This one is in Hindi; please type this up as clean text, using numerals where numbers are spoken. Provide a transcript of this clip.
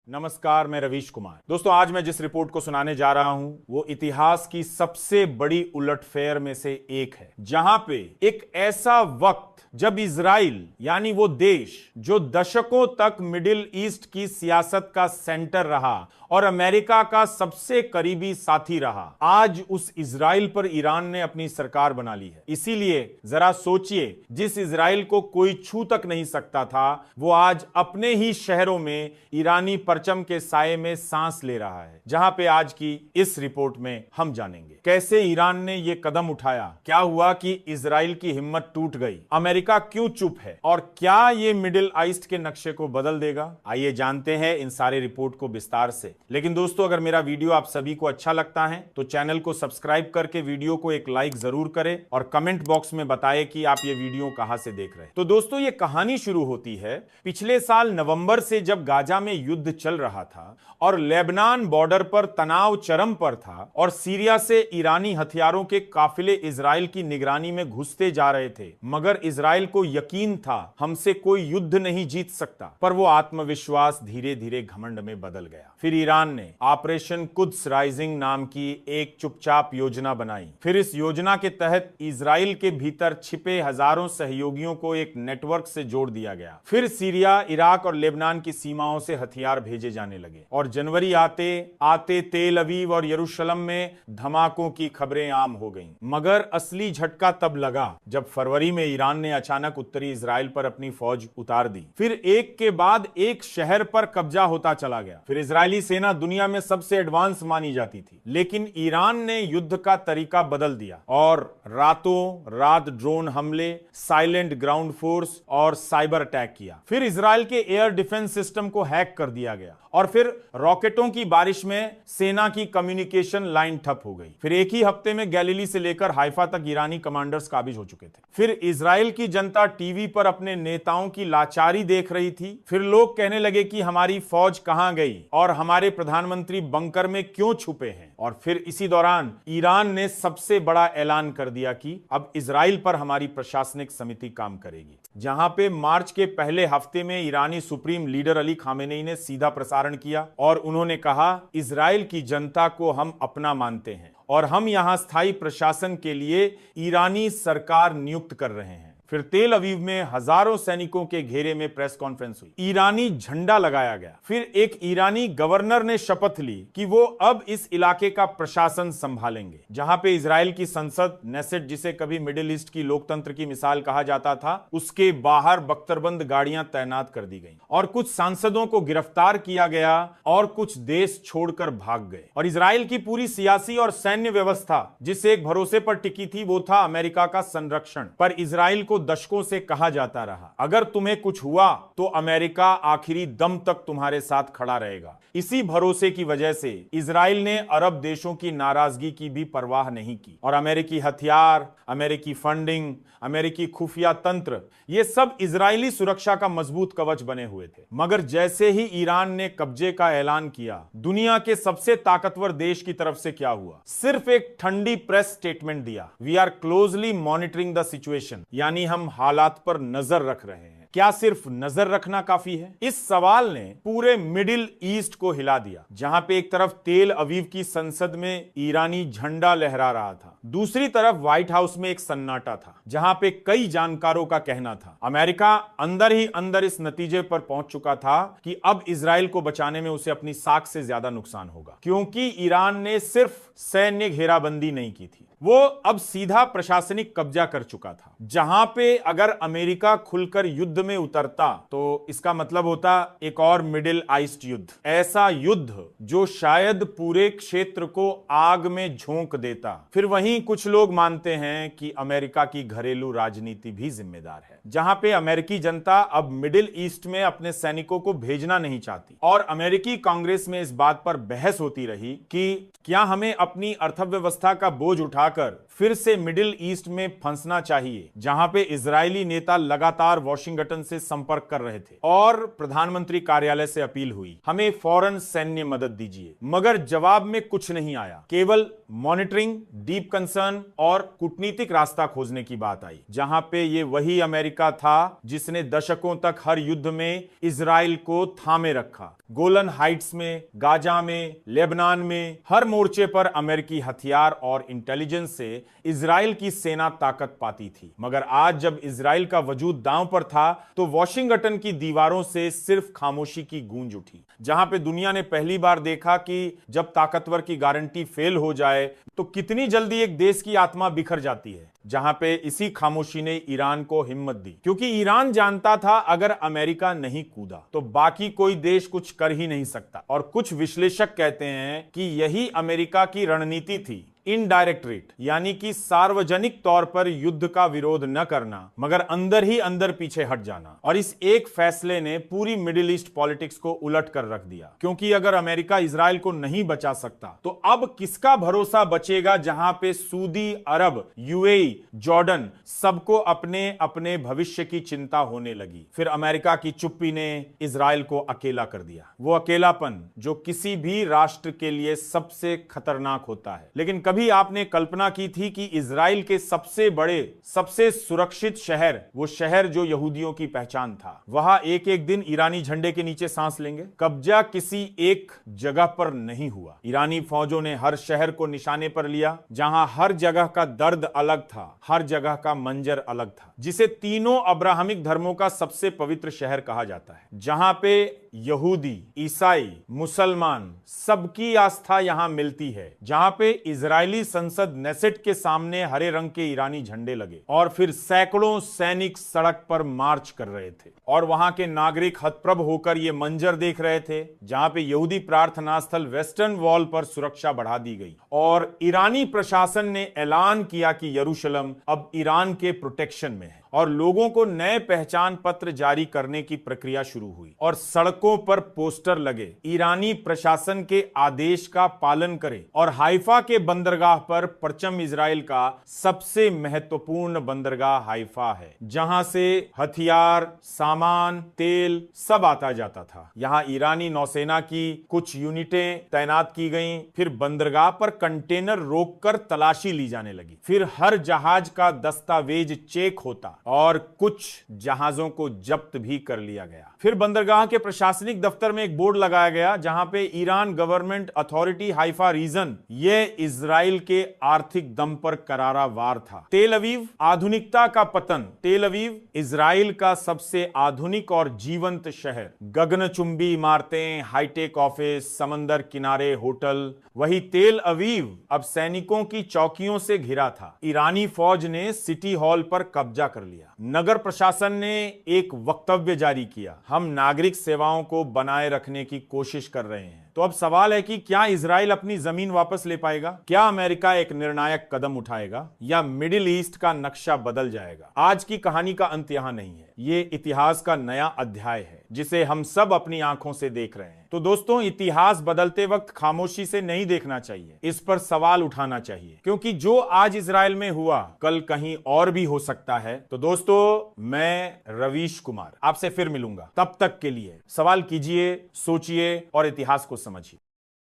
नमस्कार, मैं रवीश कुमार। दोस्तों, आज मैं जिस रिपोर्ट को सुनाने जा रहा हूं वो इतिहास की सबसे बड़ी उलटफेर में से एक है, जहां पे एक ऐसा वक्त जब इजराइल यानी वो देश जो दशकों तक मिडिल ईस्ट की सियासत का सेंटर रहा और अमेरिका का सबसे करीबी साथी रहा, आज उस इजराइल पर ईरान ने अपनी सरकार बना ली है। इसीलिए जरा सोचिए, जिस इजराइल को कोई छू तक नहीं सकता था, वो आज अपने ही शहरों में ईरानी परचम के साये में सांस ले रहा है। जहां पे आज की इस रिपोर्ट में हम जानेंगे कैसे ईरान ने ये कदम उठाया, क्या हुआ कि इजराइल की हिम्मत टूट गई, अमेरिका क्यों चुप है और क्या ये मिडिल ईस्ट के नक्शे को बदल देगा। आइए जानते हैं इन सारे रिपोर्ट को विस्तार से। लेकिन दोस्तों, अगर मेरा वीडियो आप सभी को अच्छा लगता है तो चैनल को सब्सक्राइब करके वीडियो को एक लाइक जरूर करें और कमेंट बॉक्स में बताएं कि आप ये वीडियो कहां से देख रहे हैं। तो दोस्तों, ये कहानी शुरू होती है पिछले साल नवंबर से, जब गाजा में युद्ध चल रहा था और लेबनान बॉर्डर पर तनाव चरम पर था और सीरिया से ईरानी हथियारों के काफिले इजराइल की निगरानी में घुसते जा रहे थे। मगर इजराइल को यकीन था हमसे कोई युद्ध नहीं जीत सकता, पर वो आत्मविश्वास धीरे धीरे घमंड में बदल गया। फिर ईरान ने ऑपरेशन कुद्स राइजिंग नाम की एक चुपचाप योजना बनाई। फिर इस योजना के तहत इजराइल के भीतर छिपे हजारों सहयोगियों को एक नेटवर्क से जोड़ दिया गया। फिर सीरिया, इराक और लेबनान की सीमाओं से हथियार भेजे जाने लगे और जनवरी आते आते तेल अवीव और यरूशलेम में धमाकों की खबरें आम हो गईं। मगर असली झटका तब लगा जब फरवरी में ईरान ने अचानक उत्तरी इजराइल पर अपनी फौज उतार दी। फिर एक के बाद एक शहर पर कब्जा होता चला गया। फिर इजरायली सेना दुनिया में सबसे एडवांस मानी जाती थी, लेकिन ईरान ने युद्ध का तरीका बदल दिया और रातों रात ड्रोन हमले, साइलेंट ग्राउंड फोर्स और साइबर अटैक किया। फिर इजराइल के एयर डिफेंस सिस्टम को हैक कर दिया गया और फिर रॉकेटों की बारिश में सेना की कम्युनिकेशन लाइन ठप हो गई। फिर एक ही हफ्ते में गैलीली से लेकर हाइफा तक ईरानी कमांडर्स काबिज हो चुके थे। फिर इजराइल की जनता टीवी पर अपने नेताओं की लाचारी देख रही थी। फिर लोग कहने लगे कि हमारी फौज कहां गई और हमारे प्रधानमंत्री बंकर में क्यों छुपे हैं। और फिर इसी दौरान ईरान ने सबसे बड़ा ऐलान कर दिया कि अब इजराइल पर हमारी प्रशासनिक समिति काम करेगी। जहां पे मार्च के पहले हफ्ते में ईरानी सुप्रीम लीडर अली खामेनेई ने सीधा प्रसारण किया और उन्होंने कहा, इजराइल की जनता को हम अपना मानते हैं और हम यहां स्थायी प्रशासन के लिए ईरानी सरकार नियुक्त कर रहे हैं। फिर तेल अवीव में हजारों सैनिकों के घेरे में प्रेस कॉन्फ्रेंस हुई, ईरानी झंडा लगाया गया। फिर एक ईरानी गवर्नर ने शपथ ली कि वो अब इस इलाके का प्रशासन संभालेंगे। जहां पे इजराइल की संसद नेसेट, जिसे कभी मिडिल ईस्ट की लोकतंत्र की मिसाल कहा जाता था, उसके बाहर बख्तरबंद गाड़ियां तैनात कर दी गईं और कुछ सांसदों को गिरफ्तार किया गया और कुछ देश छोड़कर भाग गए। और इजराइल की पूरी सियासी और सैन्य व्यवस्था जिस एक भरोसे पर टिकी थी, वो था अमेरिका का संरक्षण। पर इजराइल को दशकों से कहा जाता रहा, अगर तुम्हें कुछ हुआ तो अमेरिका आखिरी दम तक तुम्हारे साथ खड़ा रहेगा। इसी भरोसे की वजह से इजराइल ने अरब देशों की नाराजगी की भी परवाह नहीं की और अमेरिकी हथियार, अमेरिकी फंडिंग, अमेरिकी खुफिया तंत्र, ये सब इजरायली सुरक्षा का मजबूत कवच बने हुए थे। मगर जैसे ही ईरान ने कब्जे का ऐलान किया, दुनिया के सबसे ताकतवर देश की तरफ से क्या हुआ? सिर्फ एक ठंडी प्रेस स्टेटमेंट दिया, we are closely monitoring the situation, यानी हम हालात पर नजर रख रहे हैं। क्या सिर्फ नजर रखना काफी है? इस सवाल ने पूरे मिडिल ईस्ट को हिला दिया। जहां पे एक तरफ तेल अवीव की संसद में ईरानी झंडा लहरा रहा था, दूसरी तरफ व्हाइट हाउस में एक सन्नाटा था, जहां पे कई जानकारों का कहना था अमेरिका अंदर ही अंदर इस नतीजे पर पहुंच चुका था कि अब इजराइल को बचाने में उसे अपनी साख से ज्यादा नुकसान होगा, क्योंकि ईरान ने सिर्फ सैन्य घेराबंदी नहीं की थी, वो अब सीधा प्रशासनिक कब्जा कर चुका था। जहां पे अगर अमेरिका खुलकर युद्ध में उतरता तो इसका मतलब होता एक और मिडिल ईस्ट युद्ध, ऐसा युद्ध जो शायद पूरे क्षेत्र को आग में झोंक देता। फिर वहीं कुछ लोग मानते हैं कि अमेरिका की घरेलू राजनीति भी जिम्मेदार है, जहां पे अमेरिकी जनता अब मिडिल ईस्ट में अपने सैनिकों को भेजना नहीं चाहती और अमेरिकी कांग्रेस में इस बात पर बहस होती रही कि क्या हमें अपनी अर्थव्यवस्था का बोझ उठा उठाकर फिर से मिडिल ईस्ट में फंसना चाहिए, जहां पे इजरायली नेता लगातार वॉशिंगटन से संपर्क कर रहे थे और प्रधानमंत्री कार्यालय से अपील हुई, हमें फौरन सैन्य मदद दीजिए। मगर जवाब में कुछ नहीं आया, केवल मॉनिटरिंग, डीप कंसर्न और कूटनीतिक रास्ता खोजने की बात आई, जहां पे ये वही अमेरिका था जिसने दशकों तक हर युद्ध में इजराइल को थामे रखा। गोलन हाइट्स में, गाजा में, लेबनान में, हर मोर्चे पर अमेरिकी हथियार और इंटेलिजेंस से इजराइल की सेना ताकत पाती थी। मगर आज जब इजराइल का वजूद दांव पर था तो वॉशिंगटन की दीवारों से सिर्फ खामोशी की गूंज उठी, जहां पे दुनिया ने पहली बार देखा कि जब ताकतवर की गारंटी फेल हो जाए तो कितनी जल्दी एक देश की आत्मा बिखर जाती है। जहां पे इसी खामोशी ने ईरान को हिम्मत दी, क्योंकि ईरान जानता था अगर अमेरिका नहीं कूदा तो बाकी कोई देश कुछ कर ही नहीं सकता। और कुछ विश्लेषक कहते हैं कि यही अमेरिका की रणनीति थी, इनडायरेक्ट, यानी कि सार्वजनिक तौर पर युद्ध का विरोध न करना मगर अंदर ही अंदर पीछे हट जाना। और इस एक फैसले ने पूरी मिडिल ईस्ट पॉलिटिक्स को उलट कर रख दिया, क्योंकि अगर अमेरिका इजराइल को नहीं बचा सकता तो अब किसका भरोसा बचेगा, जहां पे सऊदी अरब, यूएई, जॉर्डन सबको अपने अपने भविष्य की चिंता होने लगी। फिर अमेरिका की चुप्पी ने इजराइल को अकेला कर दिया, वो अकेलापन जो किसी भी राष्ट्र के लिए सबसे खतरनाक होता है। लेकिन कभी आपने कल्पना की थी कि इजराइल के सबसे बड़े, सबसे सुरक्षित शहर, वो शहर जो यहूदियों की पहचान था, वहां एक एक दिन ईरानी झंडे के नीचे सांस लेंगे? कब्जा किसी एक जगह पर नहीं हुआ। ईरानी फौजों ने हर शहर को निशाने पर लिया, जहां हर जगह का दर्द अलग था, हर जगह का मंजर अलग था, जिसे तीनों अब्राहमिक धर्मों का सबसे पवित्र शहर कहा जाता है, जहां पे यहूदी, ईसाई, मुसलमान सबकी आस्था यहां मिलती है, जहां पे इजरायली संसद नेसेट के सामने हरे रंग के ईरानी झंडे लगे और फिर सैकड़ों सैनिक सड़क पर मार्च कर रहे थे और वहां के नागरिक हतप्रभ होकर ये मंजर देख रहे थे, जहां पे यहूदी प्रार्थना स्थल वेस्टर्न वॉल पर सुरक्षा बढ़ा दी गई और ईरानी प्रशासन ने ऐलान किया कि यरूशलेम अब ईरान के प्रोटेक्शन में है और लोगों को नए पहचान पत्र जारी करने की प्रक्रिया शुरू हुई और सड़कों पर पोस्टर लगे, ईरानी प्रशासन के आदेश का पालन करें। और हाइफा के बंदरगाह पर परचम इजराइल का सबसे महत्वपूर्ण बंदरगाह हाइफा है, जहां से हथियार, सामान, तेल सब आता जाता था। यहां ईरानी नौसेना की कुछ यूनिटें तैनात की गईं, फिर बंदरगाह पर कंटेनर रोककर तलाशी ली जाने लगी, फिर हर जहाज का दस्तावेज चेक होता और कुछ जहाजों को जब्त भी कर लिया गया। फिर बंदरगाह के प्रशासनिक दफ्तर में एक बोर्ड लगाया गया, जहां पे Iran government authority Haifa region, ये इजराइल के आर्थिक दम पर करारा वार था। तेल अवीव, आधुनिकता का पतन। तेल अवीव इजराइल का सबसे आधुनिक और जीवंत शहर, गगनचुंबी इमारतें, हाईटेक ऑफिस, समंदर किनारे होटल। वही तेल अवीव अब सैनिकों की चौकियों से घिरा था। ईरानी फौज ने सिटी हॉल पर कब्जा कर लिया। नगर प्रशासन ने एक वक्तव्य जारी किया, हम नागरिक सेवाओं को बनाए रखने की कोशिश कर रहे हैं। तो अब सवाल है कि क्या इजराइल अपनी जमीन वापस ले पाएगा? क्या अमेरिका एक निर्णायक कदम उठाएगा या मिडिल ईस्ट का नक्शा बदल जाएगा? आज की कहानी का अंत यहां नहीं है, ये इतिहास का नया अध्याय है जिसे हम सब अपनी आंखों से देख रहे हैं। तो दोस्तों, इतिहास बदलते वक्त खामोशी से नहीं देखना चाहिए, इस पर सवाल उठाना चाहिए, क्योंकि जो आज इजराइल में हुआ कल कहीं और भी हो सकता है। तो दोस्तों, मैं रवीश कुमार आपसे फिर मिलूंगा, तब तक के लिए सवाल कीजिए, सोचिए और इतिहास को समझिए।